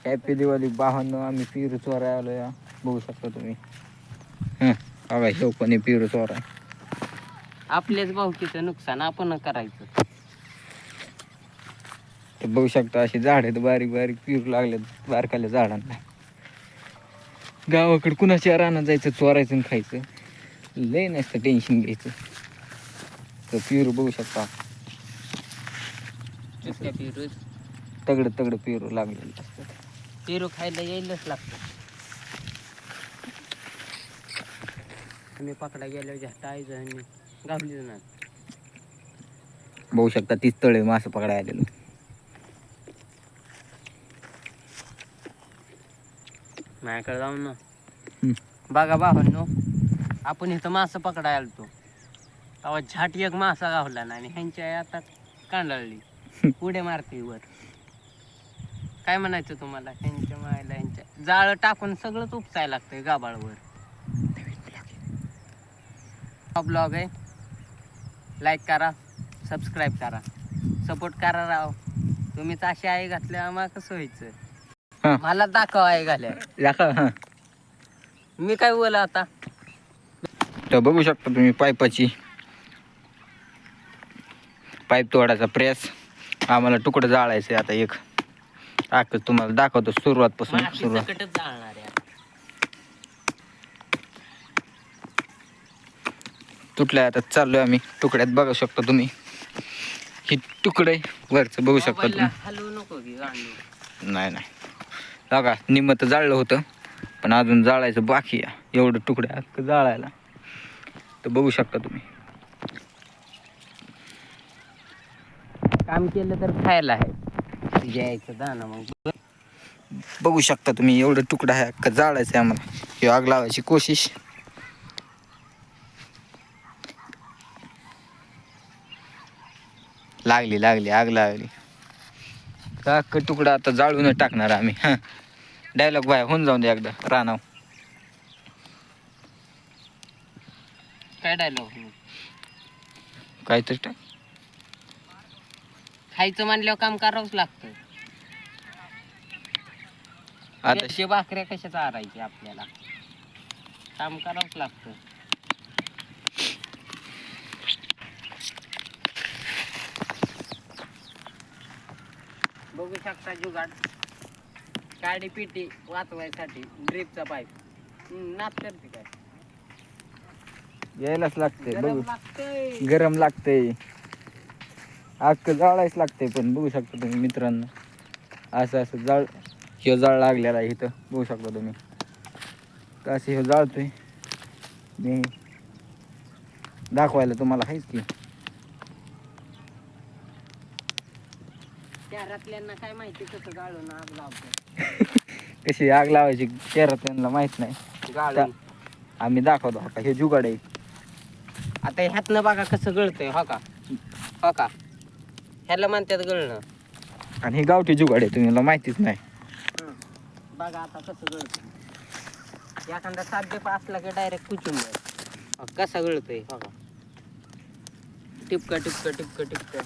Happy Diwali भावांनो. आम्ही पेरू चोराय आलो या, बघू शकता तुम्ही. बघा ह्यो पण पेरू चोराय. आपल्याच भावकीचं नुकसान आपण करायचं. ते बघू शकता अशी झाड आहेत, बारीक बारीक पेरू लागलेत बारकाल्या झाडांना. गावाकडे कुणाच्या रानात जायचं चोरायचं आणि खायचं, लय नसतं टेन्शन घ्यायचं. तर पेरू बघू शकता, पेरू तगड तगड पेरू लागलेले असतात. पेरू खायला यायलाच लागतं. आम्ही पकडा गेल्यावर जास्त आई गावली ना. बघू शकता 30 तळे मासे पकडायला आलेलो. माझ्याकडे जाऊन ना बघा भावांनो, आपण इथं मासा पकडायला आलतो तेव्हा झाट एक मासा गावला ना, आणि ह्यांच्या आता कांडाळली उड्या मारते वर. काय म्हणायचं तुम्हाला? ह्यांच्या मायला ह्यांच्या जाळं टाकून सगळंच उपसायला लागतंय गाबाळवर. हा ब्लॉग आहे, लाईक करा, सबस्क्राईब करा, सपोर्ट करा राव. तुम्हीच अशी आई घातल्या आम्हाला कसं व्हायचं? मला दाखव आई घाल्या. मी काय बोला आता. तर बघू शकता तुम्ही पाईप तोडायचा प्रेस. आम्हाला तुकडं जाळायचं आता एक. तुम्हाला दाखवतो सुरुवात पासून. जाळणार आहे तुटल्या आता चाललोय आम्ही तुकड्यात. बघू शकता तुम्ही ही तुकडे वरचं बघू शकता तुम्ही. हलवू नको की नाही नाही बघा, निम्म तर जाळलं होतं पण अजून जाळायचं बाकी आहे. एवढं तुकडे अख्खं जाळायला. तर बघू शकता तुम्ही. काम केलं तर खायला आहे द्यायचं दाना. मग बघू शकता तुम्ही एवढं तुकडं आहे अख्खं जाळायचं आहे आम्हाला. हे आग लावायची कोशिश. लागली आग लागली. अख्खं तुकडं आता जाळून टाकणार आम्ही. डायलॉग बाय होऊन जाऊन दे एकदा रानाव. काय डायलॉग काहीतरी टाक. खायचं म्हणल्यावर काम करावंच लागतं. आता भाकऱ्या कशा चारायची आपल्याला, काम करावंच लागतं. बघू शकता जुगाड. काडी पिटी वाचवायसाठी ड्रिपचा पाईप नाच करते काय. यायलाच लागते. बघू गरम लागते. अख्खं जाळायच लागते. पण बघू शकता तुम्ही मित्रांनो, असं जाळ ह्यो जाळ लागलेला आहे इथं. बघू शकता तुम्ही कसं ह्यो जाळतोय. मी दाखवायला तुम्हाला आहेच की. शहरातल्यांना काय माहिती कसं जाळून आग लावतो. कशी आग लावायची शहरातल्यांना माहित नाही. आम्ही दाखवतो. हो का हे जुगाड आहे. आता ह्यातनं बघा कसं गळतंय. हो का ह्याला म्हणतात गळणं. आणि हे गावठी जुगाड आहे, तुम्हाला माहितीच नाही. बघा आता कसं गळतंय. एखादा साध्य असला की डायरेक्ट कुचून जाईल. कसा गळतंय. हो का टिपका टिपका टिपका टिपका.